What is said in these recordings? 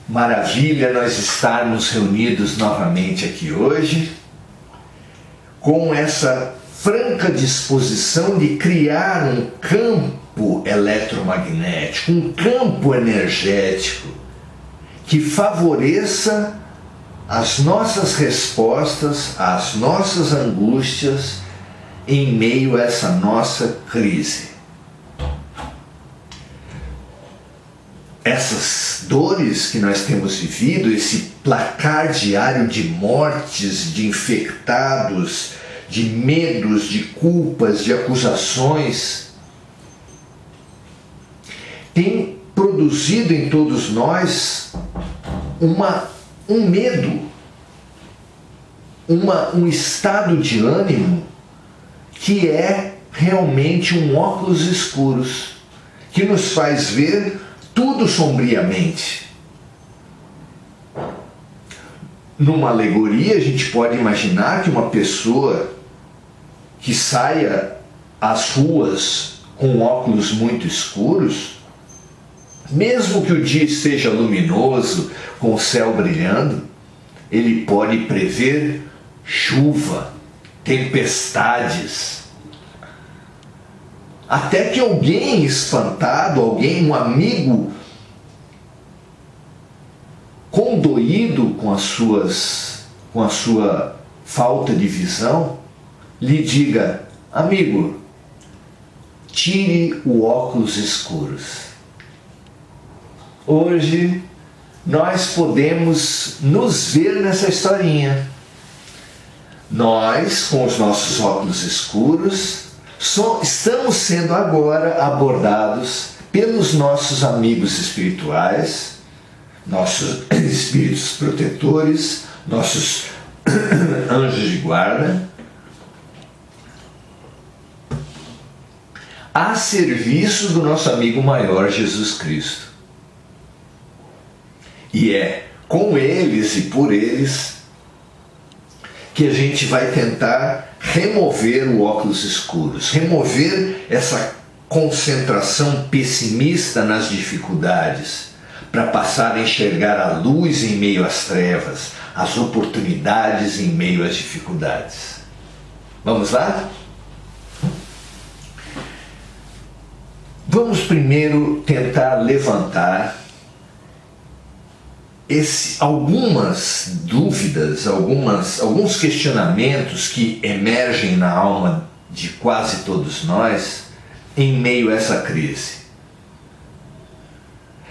Maravilha nós estarmos reunidos novamente aqui hoje, com essa franca disposição de criar um campo eletromagnético, um campo energético que favoreça as nossas respostas às nossas angústias em meio a essa nossa crise. Essas dores que nós temos vivido, esse placar diário de mortes, de infectados, de medos, de culpas, de acusações, tem produzido em todos nós um medo, um estado de ânimo que é realmente um óculos escuros, que nos faz ver tudo sombriamente. Numa alegoria, a gente pode imaginar que uma pessoa que saia às ruas com óculos muito escuros, mesmo que o dia esteja luminoso, com o céu brilhando, ele pode prever chuva, tempestades. Até que alguém espantado, um amigo condoído com a sua falta de visão, lhe diga: amigo, tire o óculos escuros. Hoje nós podemos nos ver nessa historinha. Nós, com os nossos óculos escuros, estamos sendo agora abordados pelos nossos amigos espirituais, nossos espíritos protetores, nossos anjos de guarda, a serviço do nosso amigo maior, Jesus Cristo. E é com eles e por eles que a gente vai tentar remover o óculos escuros, remover essa concentração pessimista nas dificuldades, para passar a enxergar a luz em meio às trevas, as oportunidades em meio às dificuldades. Vamos lá? Vamos primeiro tentar levantar algumas dúvidas, alguns questionamentos que emergem na alma de quase todos nós em meio a essa crise.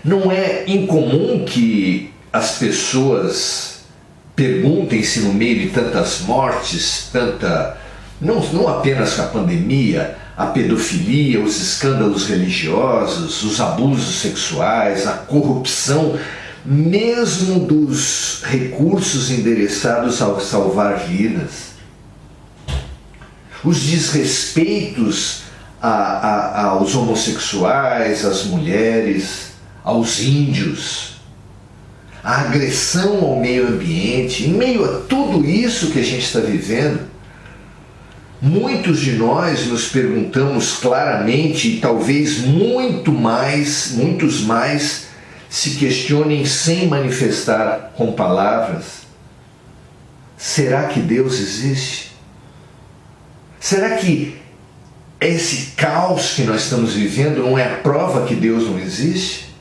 Não é incomum que as pessoas perguntem-se no meio de tantas mortes, não apenas com a pandemia, a pedofilia, os escândalos religiosos, os abusos sexuais, a corrupção, mesmo dos recursos endereçados a salvar vidas, os desrespeitos aos homossexuais, às mulheres, aos índios, a agressão ao meio ambiente. Em meio a tudo isso que a gente está vivendo, muitos de nós nos perguntamos claramente, e talvez muitos mais se questionem sem manifestar com palavras: será que Deus existe? Será que esse caos que nós estamos vivendo não é a prova que Deus não existe?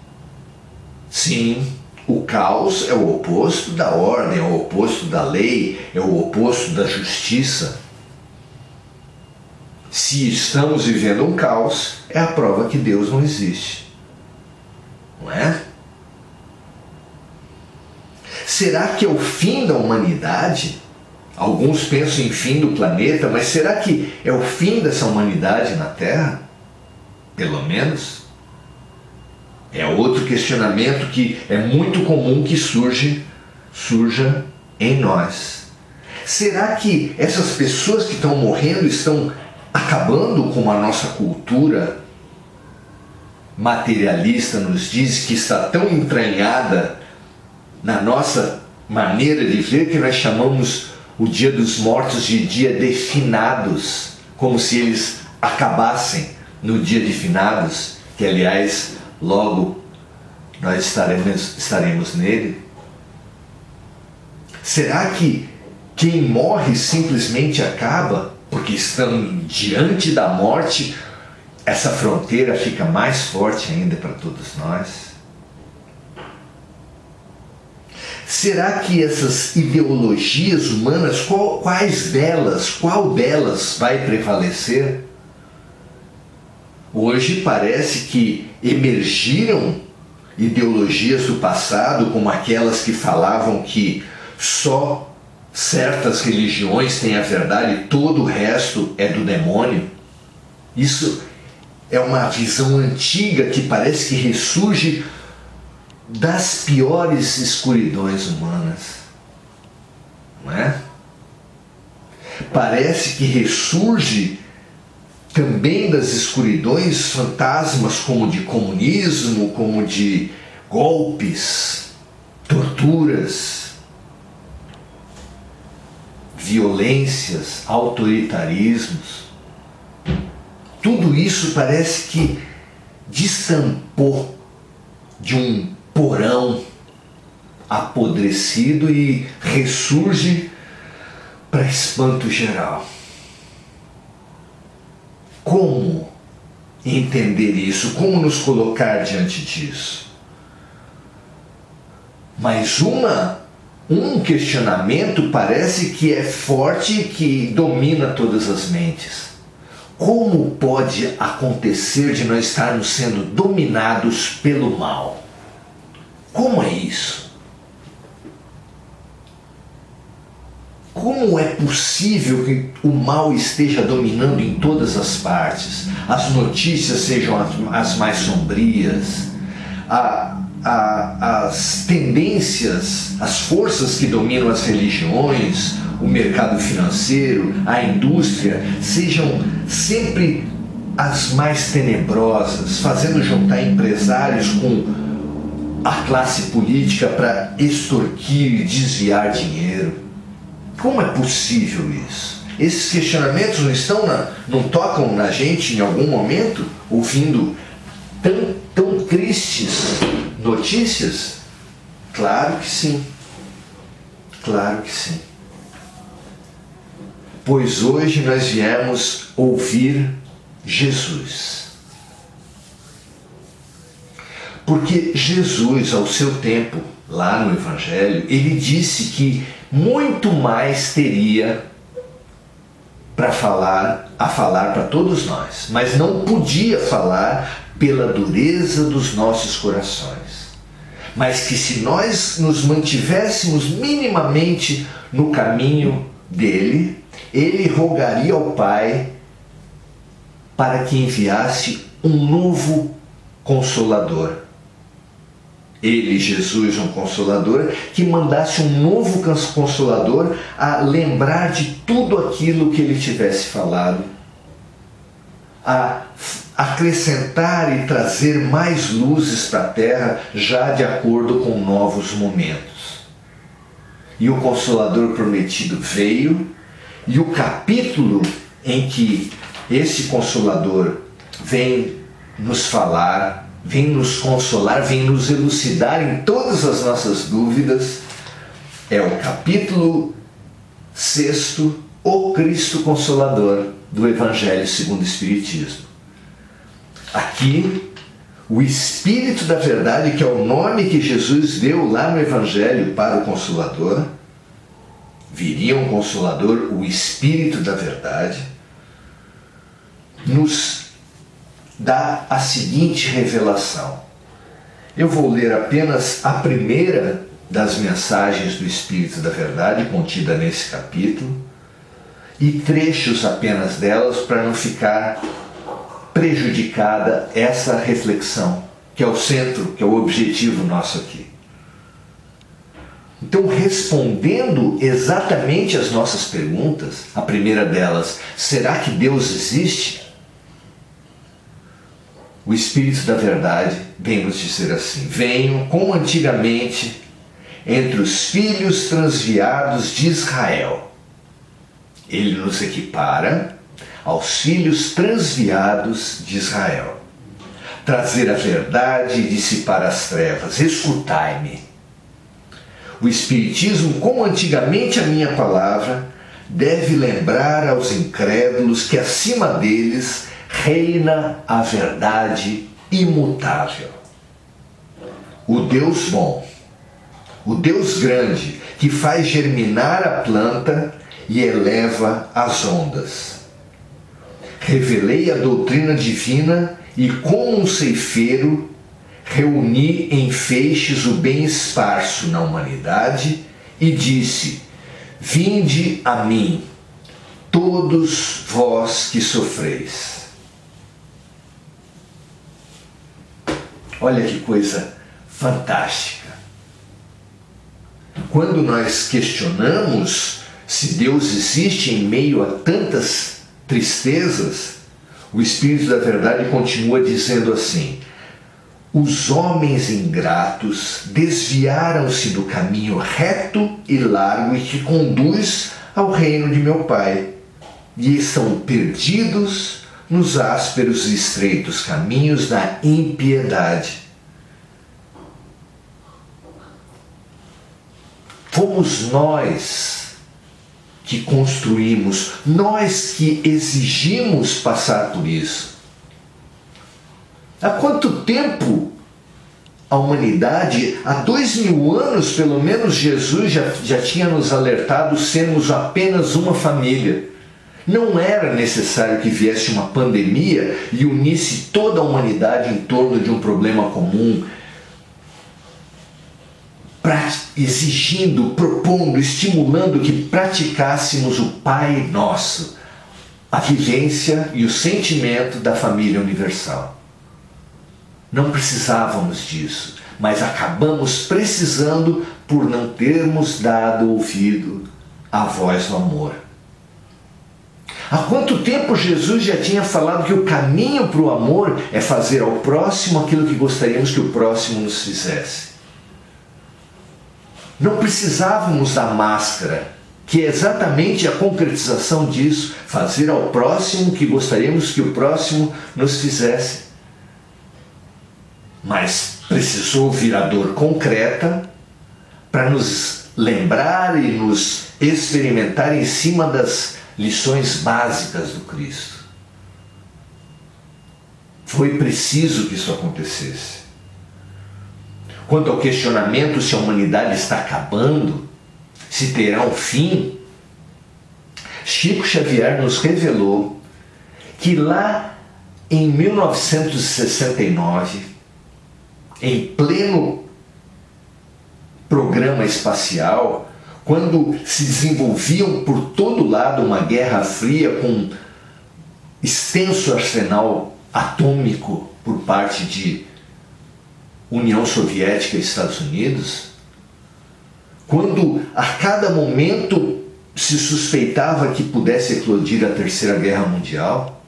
Sim, o caos é o oposto da ordem, é o oposto da lei, é o oposto da justiça. Se estamos vivendo um caos, é a prova que Deus não existe. Não é? Será que é o fim da humanidade? Alguns pensam em fim do planeta, mas será que é o fim dessa humanidade na Terra? Pelo menos. É outro questionamento que é muito comum que surja em nós. Será que essas pessoas que estão morrendo estão acabando com a nossa cultura materialista, nos diz, que está tão entranhada na nossa maneira de ver, que nós chamamos o Dia dos Mortos de dia de finados, como se eles acabassem no dia de finados, que aliás logo nós estaremos nele? Será que quem morre simplesmente acaba? Porque estando diante da morte, essa fronteira fica mais forte ainda para todos nós? Será que essas ideologias humanas, qual delas vai prevalecer? Hoje parece que emergiram ideologias do passado, como aquelas que falavam que só certas religiões têm a verdade e todo o resto é do demônio. Isso é uma visão antiga que parece que ressurge das piores escuridões humanas, não é? Parece que ressurge também das escuridões fantasmas como de comunismo, como de golpes, torturas, violências, autoritarismos. Tudo isso parece que destampou de um porão apodrecido e ressurge para espanto geral. Como entender isso? Como nos colocar diante disso? Mas um questionamento parece que é forte e que domina todas as mentes. Como pode acontecer de nós estarmos sendo dominados pelo mal? Como é isso? Como é possível que o mal esteja dominando em todas as partes? As notícias sejam as mais sombrias, as tendências, as forças que dominam as religiões, o mercado financeiro, a indústria, sejam sempre as mais tenebrosas, fazendo juntar empresários com a classe política para extorquir e desviar dinheiro. Como é possível isso? Esses questionamentos não tocam na gente em algum momento, ouvindo tão tristes notícias? Claro que sim. Claro que sim. Pois hoje nós viemos ouvir Jesus. Porque Jesus, ao seu tempo, lá no Evangelho, ele disse que muito mais teria para falar para todos nós, mas não podia falar pela dureza dos nossos corações. Mas que se nós nos mantivéssemos minimamente no caminho dele, ele rogaria ao Pai para que enviasse um novo Consolador. Ele, Jesus, um Consolador, que mandasse um novo Consolador a lembrar de tudo aquilo que ele tivesse falado, a acrescentar e trazer mais luzes para a terra, já de acordo com novos momentos. E o Consolador prometido veio, e o capítulo em que esse Consolador vem nos falar, vem nos consolar, vem nos elucidar em todas as nossas dúvidas, é o capítulo 6, o Cristo Consolador, do Evangelho segundo o Espiritismo. Aqui, o Espírito da Verdade, que é o nome que Jesus deu lá no Evangelho para o Consolador, viria um Consolador, o Espírito da Verdade, nos dá a seguinte revelação. Eu vou ler apenas a primeira das mensagens do Espírito da Verdade contida nesse capítulo e trechos apenas delas para não ficar prejudicada essa reflexão, que é o centro, que é o objetivo nosso aqui. Então, respondendo exatamente as nossas perguntas, a primeira delas, será que Deus existe? O Espírito da Verdade vem nos dizer assim: venham, como antigamente, entre os filhos transviados de Israel. Ele nos equipara aos filhos transviados de Israel, trazer a verdade e dissipar as trevas. Escutai-me. O Espiritismo, como antigamente a minha palavra, deve lembrar aos incrédulos que acima deles reina a verdade imutável. O Deus bom, o Deus grande, que faz germinar a planta e eleva as ondas. Revelei a doutrina divina e, como um ceifeiro, reuni em feixes o bem esparso na humanidade e disse: vinde a mim, todos vós que sofreis. Olha que coisa fantástica. Quando nós questionamos se Deus existe em meio a tantas tristezas, o Espírito da Verdade continua dizendo assim: os homens ingratos desviaram-se do caminho reto e largo e que conduz ao reino de meu Pai, e estão perdidos nos ásperos e estreitos caminhos da impiedade. Fomos nós que construímos, nós que exigimos passar por isso. Há quanto tempo a humanidade, há 2000 anos pelo menos, Jesus já tinha nos alertado sermos apenas uma família. Não era necessário que viesse uma pandemia e unisse toda a humanidade em torno de um problema comum, exigindo, propondo, estimulando que praticássemos o Pai Nosso, a vivência e o sentimento da família universal. Não precisávamos disso, mas acabamos precisando por não termos dado ouvido à voz do amor. Há quanto tempo Jesus já tinha falado que o caminho para o amor é fazer ao próximo aquilo que gostaríamos que o próximo nos fizesse? Não precisávamos da máscara, que é exatamente a concretização disso, fazer ao próximo o que gostaríamos que o próximo nos fizesse. Mas precisou vir a dor concreta para nos lembrar e nos experimentar em cima das lições básicas do Cristo. Foi preciso que isso acontecesse. Quanto ao questionamento se a humanidade está acabando, se terá um fim, Chico Xavier nos revelou que lá em 1969, em pleno programa espacial, quando se desenvolviam por todo lado uma guerra fria com extenso arsenal atômico por parte de União Soviética e Estados Unidos, quando a cada momento se suspeitava que pudesse eclodir a Terceira Guerra Mundial,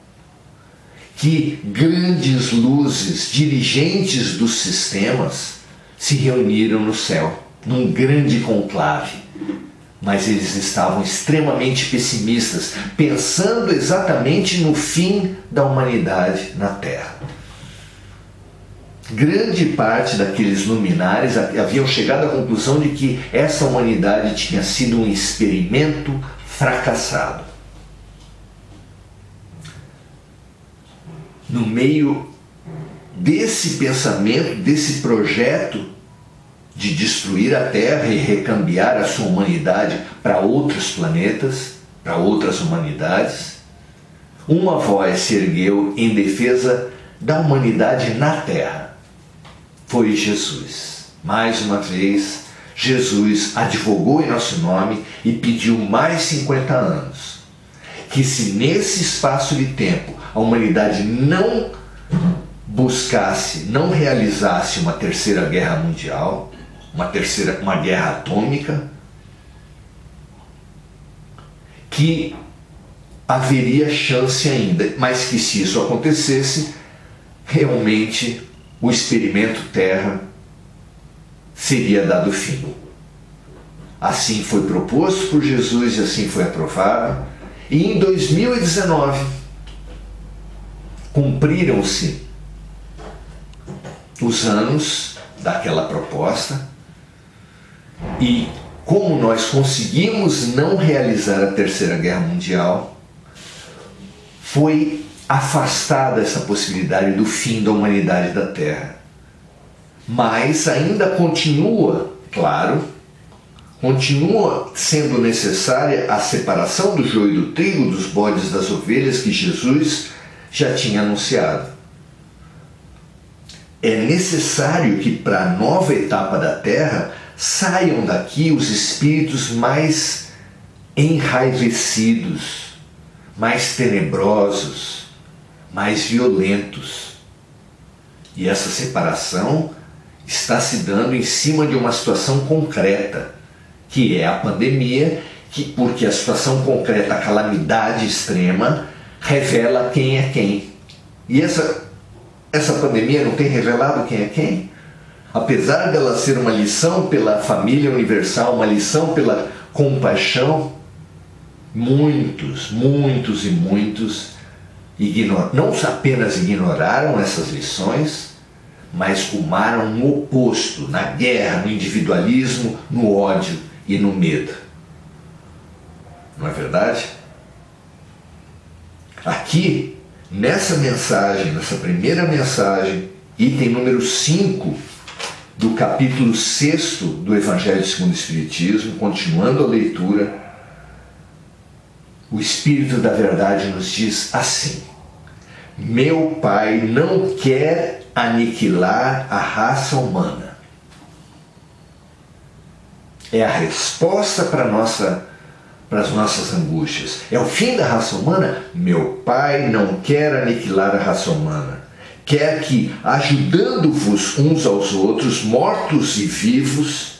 que grandes luzes, dirigentes dos sistemas, se reuniram no céu, num grande conclave. Mas eles estavam extremamente pessimistas, pensando exatamente no fim da humanidade na Terra. Grande parte daqueles luminares haviam chegado à conclusão de que essa humanidade tinha sido um experimento fracassado. No meio desse pensamento, desse projeto de destruir a Terra e recambiar a sua humanidade para outros planetas, para outras humanidades, uma voz se ergueu em defesa da humanidade na Terra. Foi Jesus. Mais uma vez, Jesus advogou em nosso nome e pediu mais 50 anos. Que se nesse espaço de tempo a humanidade não buscasse, não realizasse uma terceira guerra mundial, uma guerra atômica, que haveria chance ainda, mas que se isso acontecesse, realmente o experimento Terra seria dado fim. Assim foi proposto por Jesus e assim foi aprovado. E em 2019 cumpriram-se os anos daquela proposta e como nós conseguimos não realizar a Terceira Guerra Mundial, foi afastada essa possibilidade do fim da humanidade da Terra. Mas ainda continua, claro, continua sendo necessária a separação do joio e do trigo, dos bodes das ovelhas, que Jesus já tinha anunciado. É necessário que para a nova etapa da Terra saiam daqui os espíritos mais enraivecidos, mais tenebrosos, mais violentos. E essa separação está se dando em cima de uma situação concreta, que é a pandemia, porque a situação concreta, a calamidade extrema, revela quem é quem. E essa pandemia não tem revelado quem é quem? Apesar dela ser uma lição pela família universal, uma lição pela compaixão, muitos não apenas ignoraram essas lições, mas rumaram no oposto, na guerra, no individualismo, no ódio e no medo. Não é verdade? Aqui, nessa mensagem, nessa primeira mensagem, item número 5 do capítulo 6 do Evangelho segundo o Espiritismo, continuando a leitura, o Espírito da Verdade nos diz assim: meu Pai não quer aniquilar a raça humana. É a resposta para as nossas angústias. É o fim da raça humana? Meu Pai não quer aniquilar a raça humana. Quer que, ajudando-vos uns aos outros, mortos e vivos,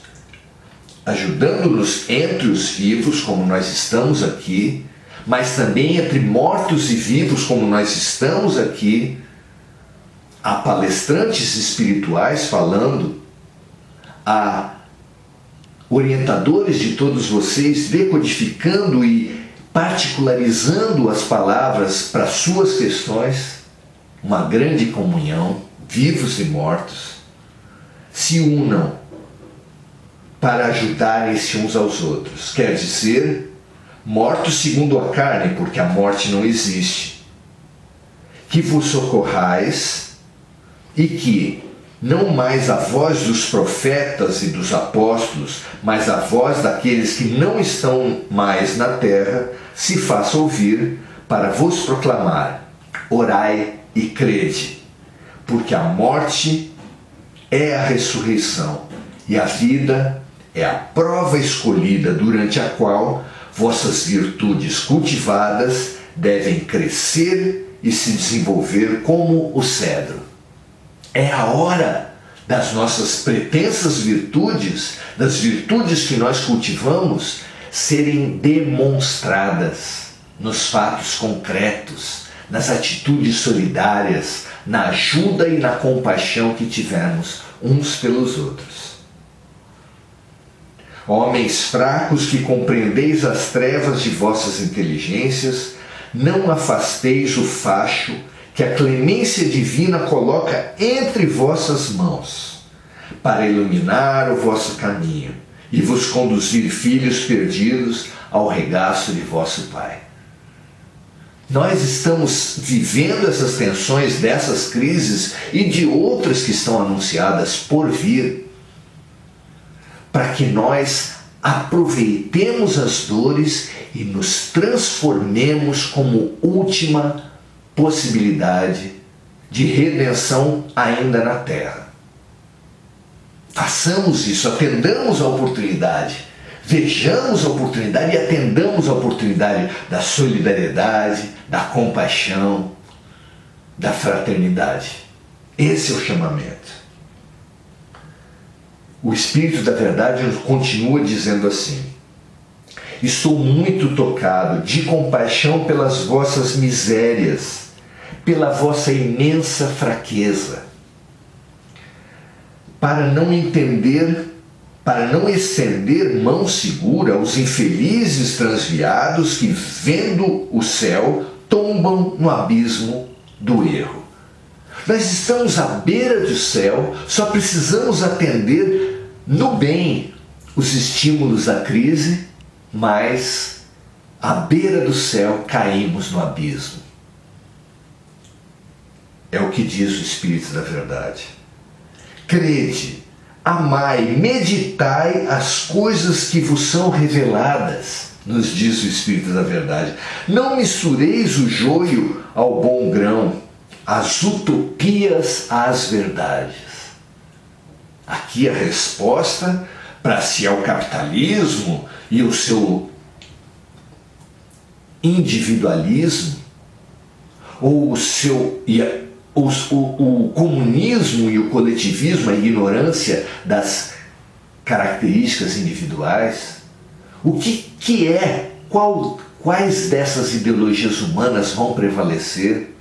ajudando-nos entre os vivos, como nós estamos aqui, mas também entre mortos e vivos, como nós estamos aqui, há palestrantes espirituais falando, há orientadores de todos vocês decodificando e particularizando as palavras para suas questões, uma grande comunhão, vivos e mortos, se unam para ajudarem-se uns aos outros. Quer dizer, mortos segundo a carne, porque a morte não existe. Que vos socorrais e que não mais a voz dos profetas e dos apóstolos, mas a voz daqueles que não estão mais na terra, se faça ouvir para vos proclamar: orai e crede, porque a morte é a ressurreição e a vida é a prova escolhida durante a qual vossas virtudes cultivadas devem crescer e se desenvolver como o cedro. É a hora das nossas pretensas virtudes, das virtudes que nós cultivamos, serem demonstradas nos fatos concretos, nas atitudes solidárias, na ajuda e na compaixão que tivermos uns pelos outros. Homens fracos que compreendeis as trevas de vossas inteligências, não afasteis o facho que a clemência divina coloca entre vossas mãos, para iluminar o vosso caminho e vos conduzir, filhos perdidos, ao regaço de vosso Pai. Nós estamos vivendo essas tensões dessas crises e de outras que estão anunciadas por vir, para que nós aproveitemos as dores e nos transformemos como última possibilidade de redenção ainda na Terra. Façamos isso, atendamos a oportunidade. Vejamos a oportunidade e atendamos a oportunidade da solidariedade, da compaixão, da fraternidade. Esse é o chamamento. O Espírito da Verdade continua dizendo assim: estou muito tocado de compaixão pelas vossas misérias, pela vossa imensa fraqueza, para não estender mão segura aos infelizes transviados que, vendo o céu, tombam no abismo do erro. Nós estamos à beira do céu, só precisamos atender no bem os estímulos da crise, mas à beira do céu caímos no abismo. É o que diz o Espírito da Verdade. Crede, amai, meditai as coisas que vos são reveladas, nos diz o Espírito da Verdade. Não mistureis o joio ao bom grão, as utopias às verdades. Aqui a resposta para se é o capitalismo e o seu individualismo, ou o comunismo e o coletivismo, a ignorância das características individuais. O que é? Quais dessas ideologias humanas vão prevalecer?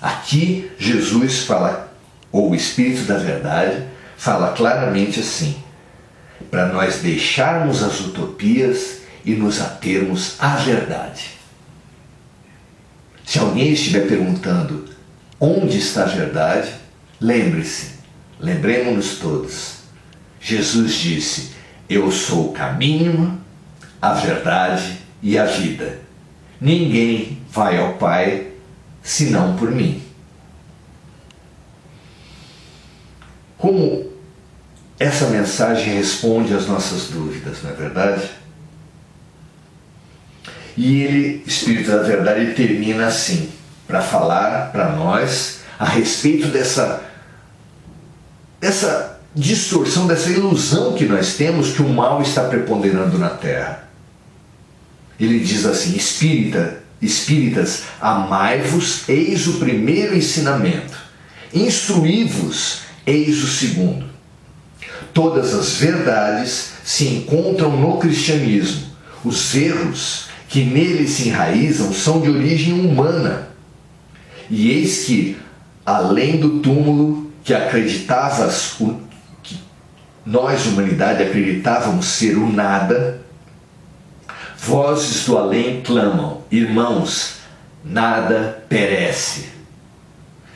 Aqui Jesus fala, ou o Espírito da Verdade, fala claramente assim, para nós deixarmos as utopias e nos atermos à verdade. Se alguém estiver perguntando onde está a verdade, lembremos-nos todos. Jesus disse, eu sou o caminho, a verdade e a vida. Ninguém vai ao Pai senão por mim. Como essa mensagem responde às nossas dúvidas, não é verdade? E ele, Espírito da Verdade, ele termina assim, para falar para nós a respeito dessa distorção, dessa ilusão que nós temos que o mal está preponderando na Terra. Ele diz assim, espíritas, amai-vos, eis o primeiro ensinamento. Instruí-vos, eis o segundo. Todas as verdades se encontram no cristianismo. Os erros que nele se enraizam são de origem humana. E eis que, além do túmulo que nós, humanidade, acreditávamos ser o nada, vozes do além clamam, irmãos, nada perece.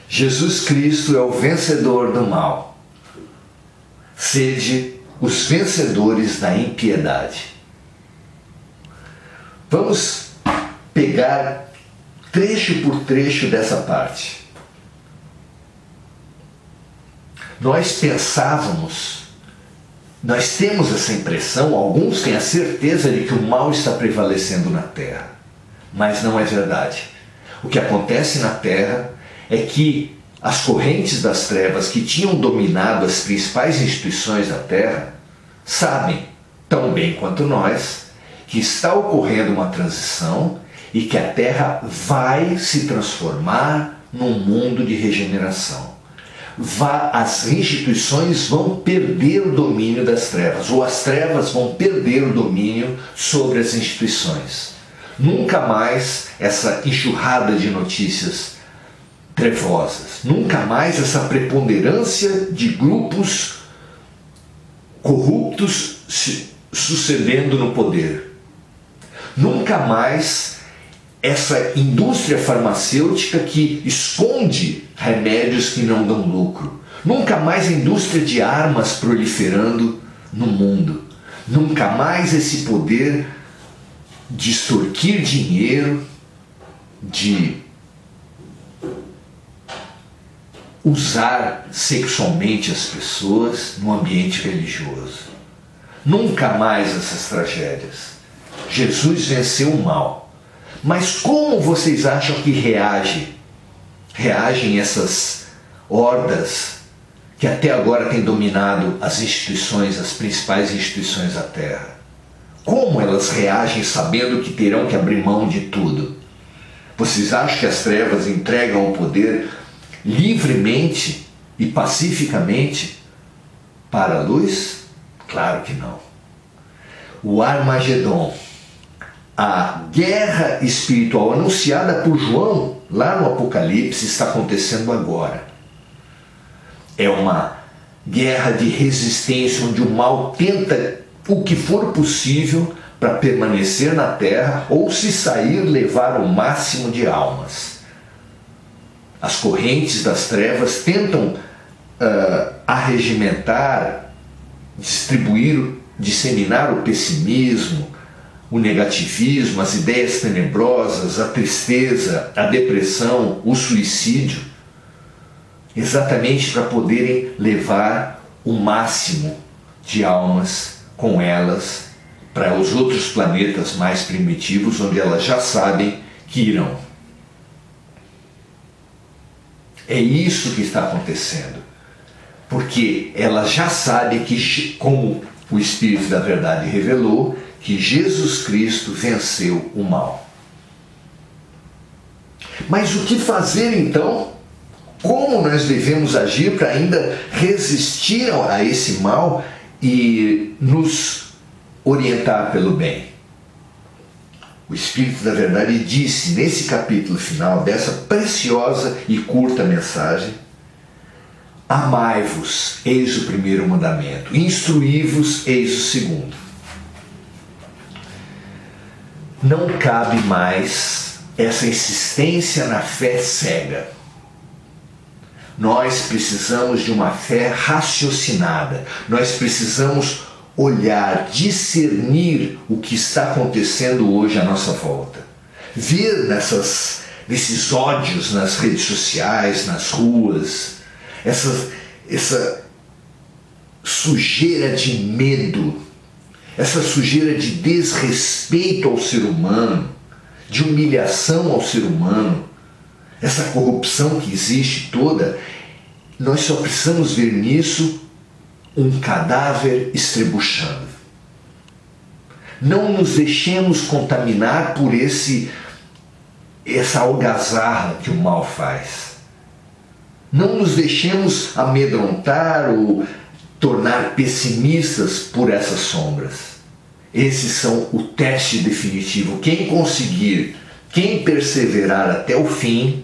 Jesus Cristo é o vencedor do mal. Sede os vencedores da impiedade. Vamos pegar trecho por trecho dessa parte. Nós temos essa impressão, alguns têm a certeza de que o mal está prevalecendo na Terra, mas não é verdade. O que acontece na Terra é que as correntes das trevas que tinham dominado as principais instituições da Terra sabem, tão bem quanto nós, que está ocorrendo uma transição e que a Terra vai se transformar num mundo de regeneração. As instituições vão perder o domínio das trevas, ou as trevas vão perder o domínio sobre as instituições. Nunca mais essa enxurrada de notícias trevosas, nunca mais essa preponderância de grupos corruptos se sucedendo no poder. Nunca mais essa indústria farmacêutica que esconde remédios que não dão lucro. Nunca mais a indústria de armas proliferando no mundo. Nunca mais esse poder de extorquir dinheiro, de usar sexualmente as pessoas no ambiente religioso. Nunca mais essas tragédias. Jesus venceu o mal. Mas como vocês acham que reagem essas hordas que até agora têm dominado as instituições, as principais instituições da Terra? Como elas reagem sabendo que terão que abrir mão de tudo? Vocês acham que as trevas entregam o poder livremente e pacificamente para a luz? Claro que não. O Armagedon, a guerra espiritual anunciada por João lá no Apocalipse, está acontecendo agora. É uma guerra de resistência onde o mal tenta o que for possível para permanecer na Terra ou, se sair, levar o máximo de almas. As correntes das trevas tentam arregimentar, distribuir, disseminar o pessimismo, o negativismo, as ideias tenebrosas, a tristeza, a depressão, o suicídio, exatamente para poderem levar o máximo de almas com elas para os outros planetas mais primitivos, onde elas já sabem que irão. É isso que está acontecendo, porque elas já sabem que, como o Espírito da Verdade revelou, que Jesus Cristo venceu o mal. Mas o que fazer então? Como nós devemos agir para ainda resistir a esse mal e nos orientar pelo bem? O Espírito da Verdade disse nesse capítulo final dessa preciosa e curta mensagem: amai-vos, eis o primeiro mandamento, instruí-vos, eis o segundo. Não cabe mais essa insistência na fé cega. Nós precisamos de uma fé raciocinada. Nós precisamos olhar, discernir o que está acontecendo hoje à nossa volta. Ver nesses ódios nas redes sociais, nas ruas, essa sujeira de medo, essa sujeira de desrespeito ao ser humano, de humilhação ao ser humano, essa corrupção que existe toda. Nós só precisamos ver nisso um cadáver estrebuchando. Não nos deixemos contaminar por essa algazarra que o mal faz. Não nos deixemos amedrontar ou tornar pessimistas por essas sombras. Esses são o teste definitivo. Quem conseguir, quem perseverar até o fim,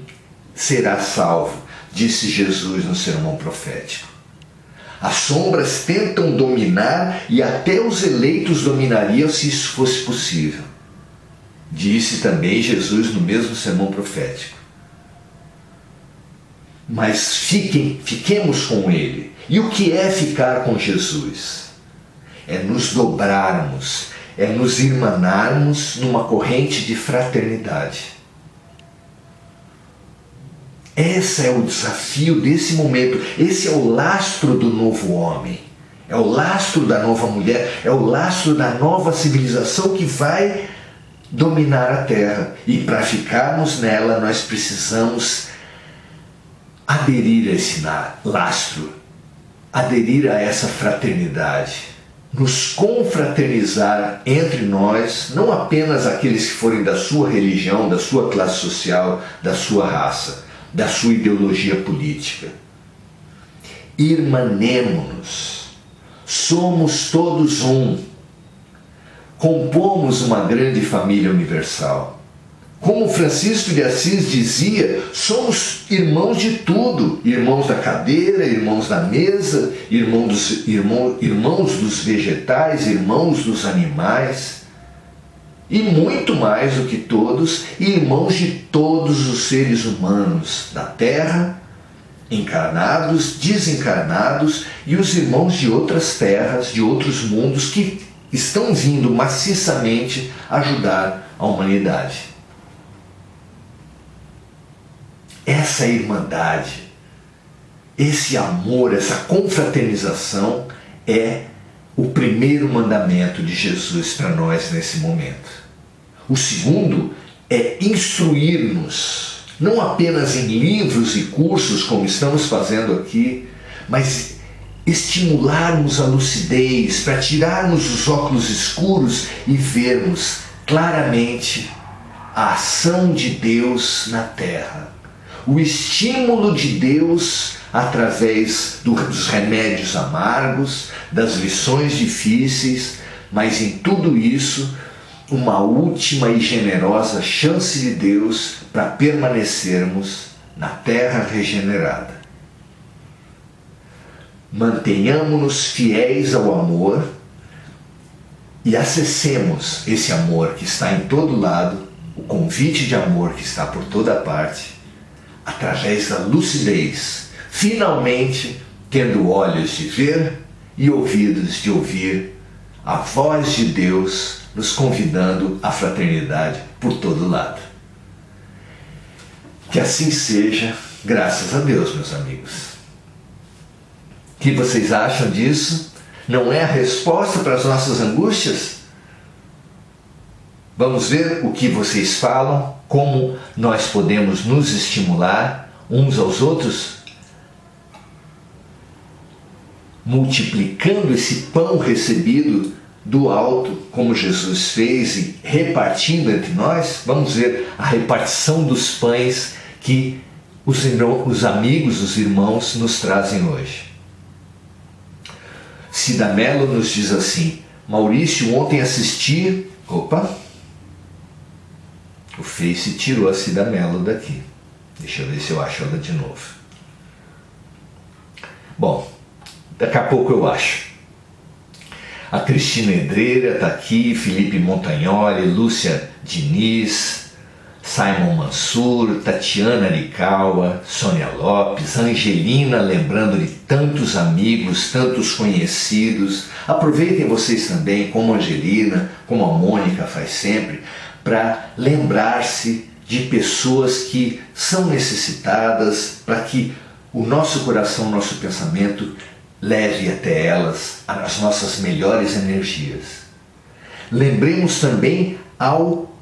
será salvo, disse Jesus no sermão profético. As sombras tentam dominar e até os eleitos dominariam se isso fosse possível. Disse também Jesus no mesmo sermão profético. Mas fiquemos com Ele. E o que é ficar com Jesus? É nos dobrarmos, é nos irmanarmos numa corrente de fraternidade. Esse é o desafio desse momento. Esse é o lastro do novo homem. É o lastro da nova mulher. É o lastro da nova civilização que vai dominar a Terra. E para ficarmos nela, nós precisamos aderir a esse lastro. Aderir a essa fraternidade. Nos confraternizar entre nós, não apenas aqueles que forem da sua religião, da sua classe social, da sua raça, da sua ideologia política. Irmanemo-nos, somos todos um, compomos uma grande família universal. Como Francisco de Assis dizia, somos irmãos de tudo, irmãos da cadeira, irmãos da mesa, irmãos dos vegetais, irmãos dos animais. E muito mais do que todos, irmãos de todos os seres humanos da Terra, encarnados, desencarnados, e os irmãos de outras terras, de outros mundos que estão vindo maciçamente ajudar a humanidade. Essa irmandade, esse amor, essa confraternização é o primeiro mandamento de Jesus para nós nesse momento. O segundo é instruir-nos, não apenas em livros e cursos, como estamos fazendo aqui, mas estimularmos a lucidez, para tirarmos os óculos escuros e vermos claramente a ação de Deus na Terra. O estímulo de Deus através dos remédios amargos, das lições difíceis, mas em tudo isso, uma última e generosa chance de Deus para permanecermos na terra regenerada. Mantenhamos-nos fiéis ao amor e acessemos esse amor que está em todo lado, o convite de amor que está por toda parte, através da lucidez, finalmente tendo olhos de ver e ouvidos de ouvir a voz de Deus nos convidando à fraternidade por todo lado. Que assim seja, graças a Deus, meus amigos. O que vocês acham disso? Não é a resposta para as nossas angústias? Vamos ver o que vocês falam, como nós podemos nos estimular uns aos outros, multiplicando esse pão recebido do alto, como Jesus fez, e repartindo entre nós. Vamos ver a repartição dos pães que os amigos, os irmãos nos trazem hoje. Cida Mello nos diz assim: Maurício, ontem assisti... Opa! O Face tirou a Cida Mello daqui. Deixa eu ver se eu acho ela de novo. Bom, daqui a pouco eu acho. A Cristina Edreira está aqui, Felipe Montagnoli, Lúcia Diniz, Simon Mansur, Tatiana Arikawa, Sônia Lopes, Angelina, lembrando de tantos amigos, tantos conhecidos. Aproveitem vocês também, como a Angelina, como a Mônica faz sempre, para lembrar-se de pessoas que são necessitadas, para que o nosso coração, o nosso pensamento leve até elas as nossas melhores energias. Lembremos também ao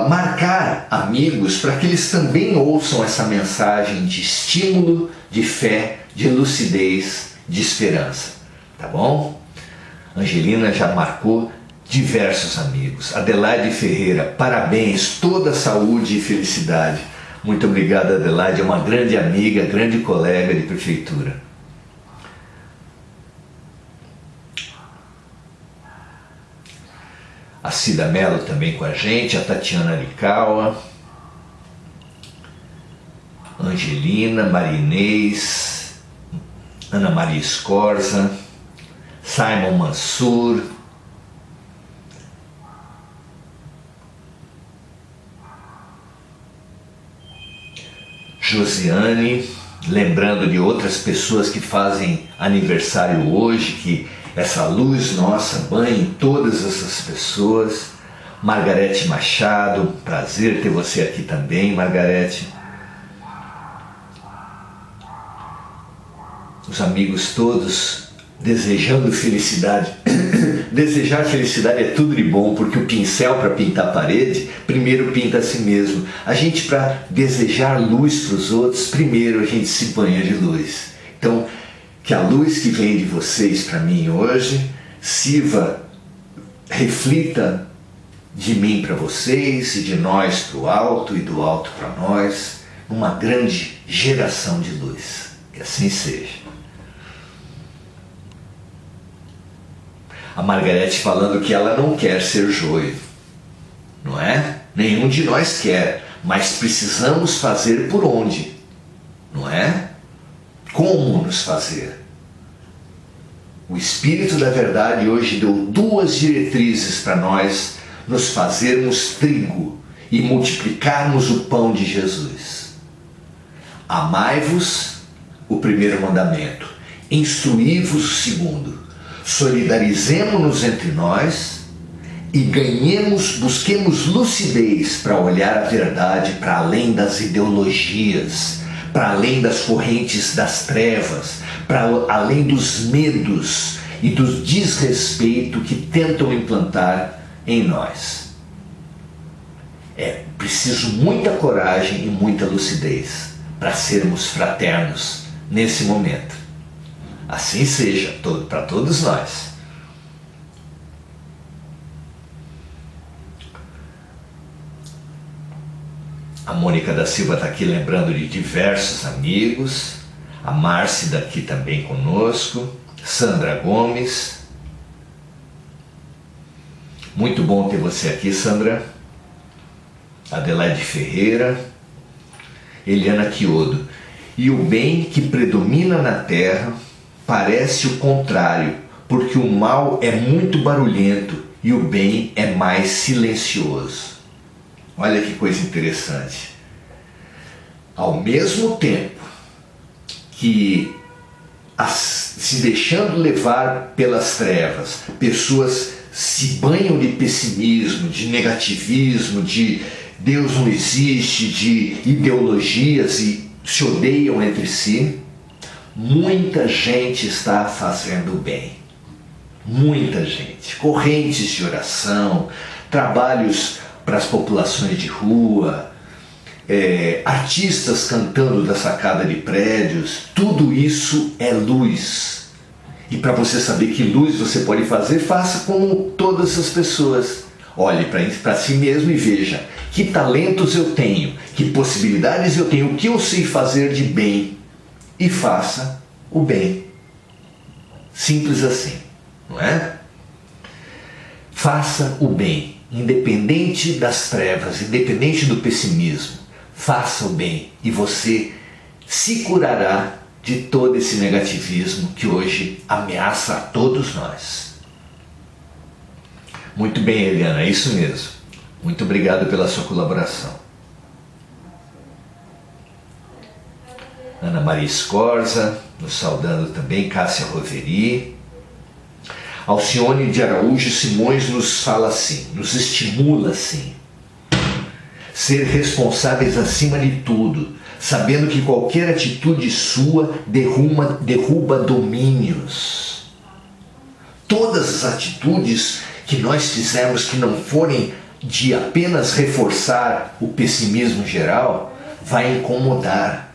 marcar amigos para que eles também ouçam essa mensagem de estímulo, de fé, de lucidez, de esperança. Tá bom? Angelina já marcou diversos amigos. Adelaide Ferreira, parabéns, toda saúde e felicidade. Muito obrigado, Adelaide, é uma grande amiga, grande colega de prefeitura. A Cida Mello também com a gente, a Tatiana Arikawa, Angelina, Marinês, Ana Maria Scorza, Simon Mansur, Josiane, lembrando de outras pessoas que fazem aniversário hoje, que essa luz nossa banhe todas essas pessoas. Margarete Machado, prazer ter você aqui também, Margarete. Os amigos todos desejando felicidade. Desejar felicidade é tudo de bom, porque o pincel para pintar a parede, primeiro pinta a si mesmo. A gente, para desejar luz para os outros, primeiro a gente se banha de luz. Então, que a luz que vem de vocês para mim hoje sirva, reflita de mim para vocês e de nós para o alto e do alto para nós, uma grande geração de luz. Que assim seja. A Margarete falando que ela não quer ser joio, não é? Nenhum de nós quer, mas precisamos fazer por onde, não é? Como nos fazer? O Espírito da Verdade hoje deu 2 diretrizes para nós nos fazermos trigo e multiplicarmos o pão de Jesus. Amai-vos, o primeiro mandamento, instruí-vos o segundo, solidarizemo-nos entre nós e busquemos lucidez para olhar a verdade para além das ideologias, para além das correntes das trevas, para além dos medos e do desrespeito que tentam implantar em nós. É preciso muita coragem e muita lucidez para sermos fraternos nesse momento. Assim seja para todos nós. A Mônica da Silva está aqui lembrando de diversos amigos. A Márcia aqui também conosco. Sandra Gomes. Muito bom ter você aqui, Sandra. Adelaide Ferreira. Eliana Quiodo. E o bem que predomina na terra parece o contrário, porque o mal é muito barulhento e o bem é mais silencioso. Olha que coisa interessante. Ao mesmo tempo que se deixando levar pelas trevas, pessoas se banham de pessimismo, de negativismo, de Deus não existe, de ideologias e se odeiam entre si, muita gente está fazendo bem. Muita gente. Correntes de oração, trabalhos para as populações de rua, artistas cantando da sacada de prédios, tudo isso é luz. E para você saber que luz você pode fazer, faça como todas as pessoas. Olhe para si mesmo e veja que talentos eu tenho, que possibilidades eu tenho, o que eu sei fazer de bem, e faça o bem. Simples assim, não é? Faça o bem, independente das trevas, independente do pessimismo. Faça o bem e você se curará de todo esse negativismo que hoje ameaça a todos nós. Muito bem, Eliana, é isso mesmo. Muito obrigado pela sua colaboração. Ana Maria Scorza, nos saudando também, Cássia Roveri. Alcione de Araújo Simões nos fala assim, nos estimula assim. Ser responsáveis acima de tudo, sabendo que qualquer atitude sua derruba domínios. Todas as atitudes que nós fizermos que não forem de apenas reforçar o pessimismo geral, vai incomodar.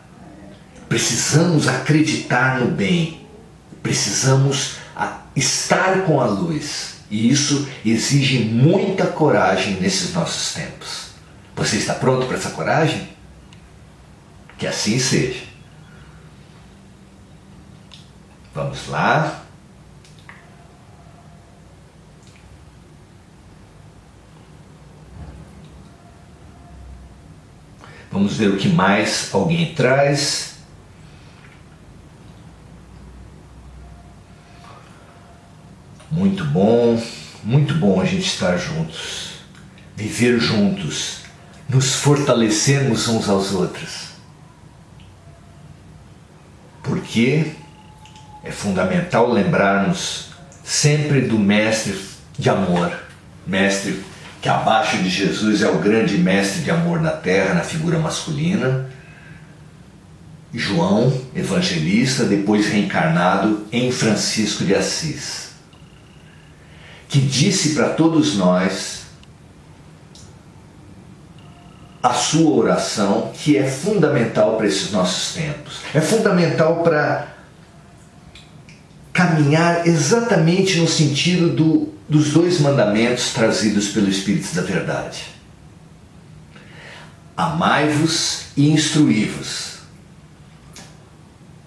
Precisamos acreditar no bem, precisamos estar com a luz, e isso exige muita coragem nesses nossos tempos. Você está pronto para essa coragem? Que assim seja. Vamos lá. Vamos ver o que mais alguém traz. Muito bom a gente estar juntos, viver juntos, nos fortalecermos uns aos outros. Porque é fundamental lembrarmos sempre do Mestre de amor, Mestre que abaixo de Jesus é o grande Mestre de amor na terra, na figura masculina, João, evangelista, depois reencarnado em Francisco de Assis, que disse para todos nós a sua oração, que é fundamental para esses nossos tempos. É fundamental para caminhar exatamente no sentido dos dois mandamentos trazidos pelo Espírito da Verdade. Amai-vos e instruí-vos.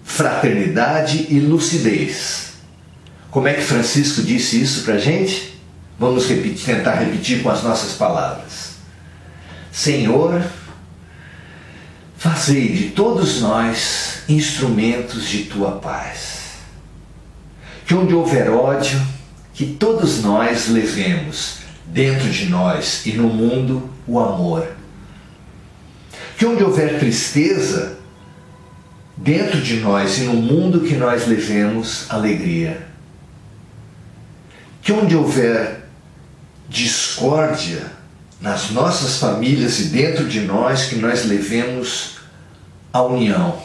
Fraternidade e lucidez. Como é que Francisco disse isso para a gente? Vamos tentar repetir com as nossas palavras. Senhor, fazei de todos nós instrumentos de tua paz. Que onde houver ódio, que todos nós levemos dentro de nós e no mundo o amor. Que onde houver tristeza, dentro de nós e no mundo que nós levemos alegria. Que onde houver discórdia nas nossas famílias e dentro de nós, que nós levemos a união.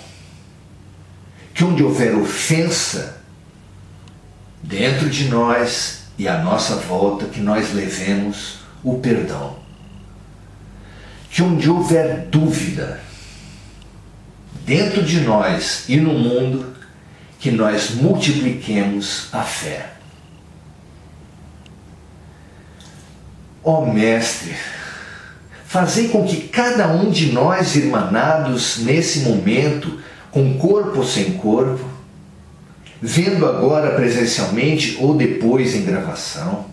Que onde houver ofensa, dentro de nós e à nossa volta, que nós levemos o perdão. Que onde houver dúvida, dentro de nós e no mundo, que nós multipliquemos a fé. Ó Mestre, fazei com que cada um de nós, irmanados nesse momento, com corpo ou sem corpo, vendo agora presencialmente ou depois em gravação,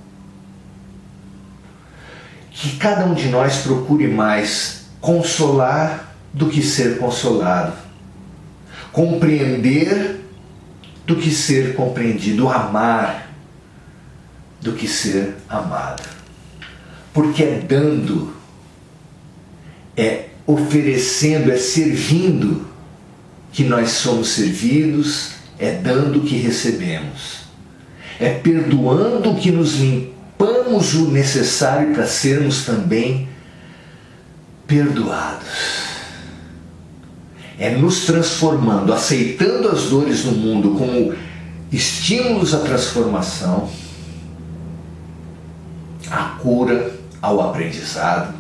que cada um de nós procure mais consolar do que ser consolado, compreender do que ser compreendido, amar do que ser amado. Porque é dando, é oferecendo, é servindo que nós somos servidos, é dando que recebemos. É perdoando que nos limpamos o necessário para sermos também perdoados. É nos transformando, aceitando as dores do mundo como estímulos à transformação, à cura, ao aprendizado,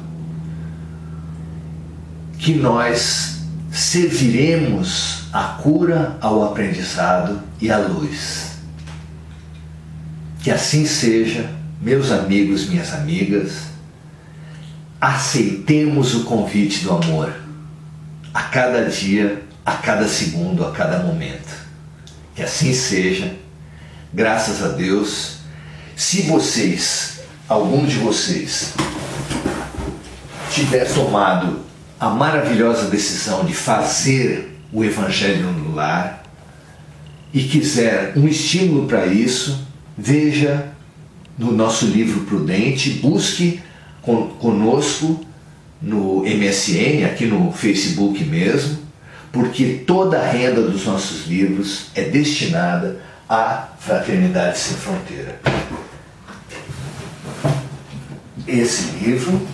que nós serviremos à cura, ao aprendizado e à luz. Que assim seja, meus amigos, minhas amigas, aceitemos o convite do amor a cada dia, a cada segundo, a cada momento. Que assim seja, graças a Deus. Se vocês, algum de vocês, tiver tomado a maravilhosa decisão de fazer o Evangelho no lar e quiser um estímulo para isso, veja no nosso livro Prudente, busque conosco no MSN, aqui no Facebook mesmo, porque toda a renda dos nossos livros é destinada à Fraternidade Sem Fronteira. Esse livro,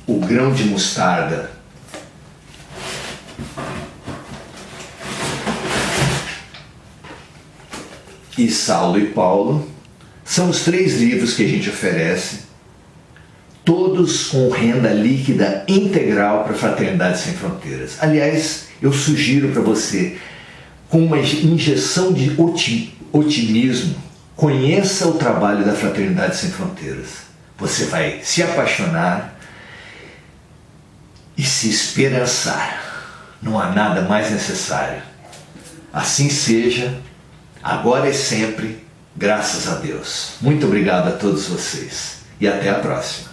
O Grão de Mostarda, e Saulo e Paulo, são os 3 livros que a gente oferece, todos com renda líquida integral para a Fraternidade Sem Fronteiras. Aliás, eu sugiro para você, com uma injeção de otimismo, conheça o trabalho da Fraternidade Sem Fronteiras. Você vai se apaixonar e se esperançar. Não há nada mais necessário. Assim seja, agora e sempre, graças a Deus. Muito obrigado a todos vocês e até a próxima.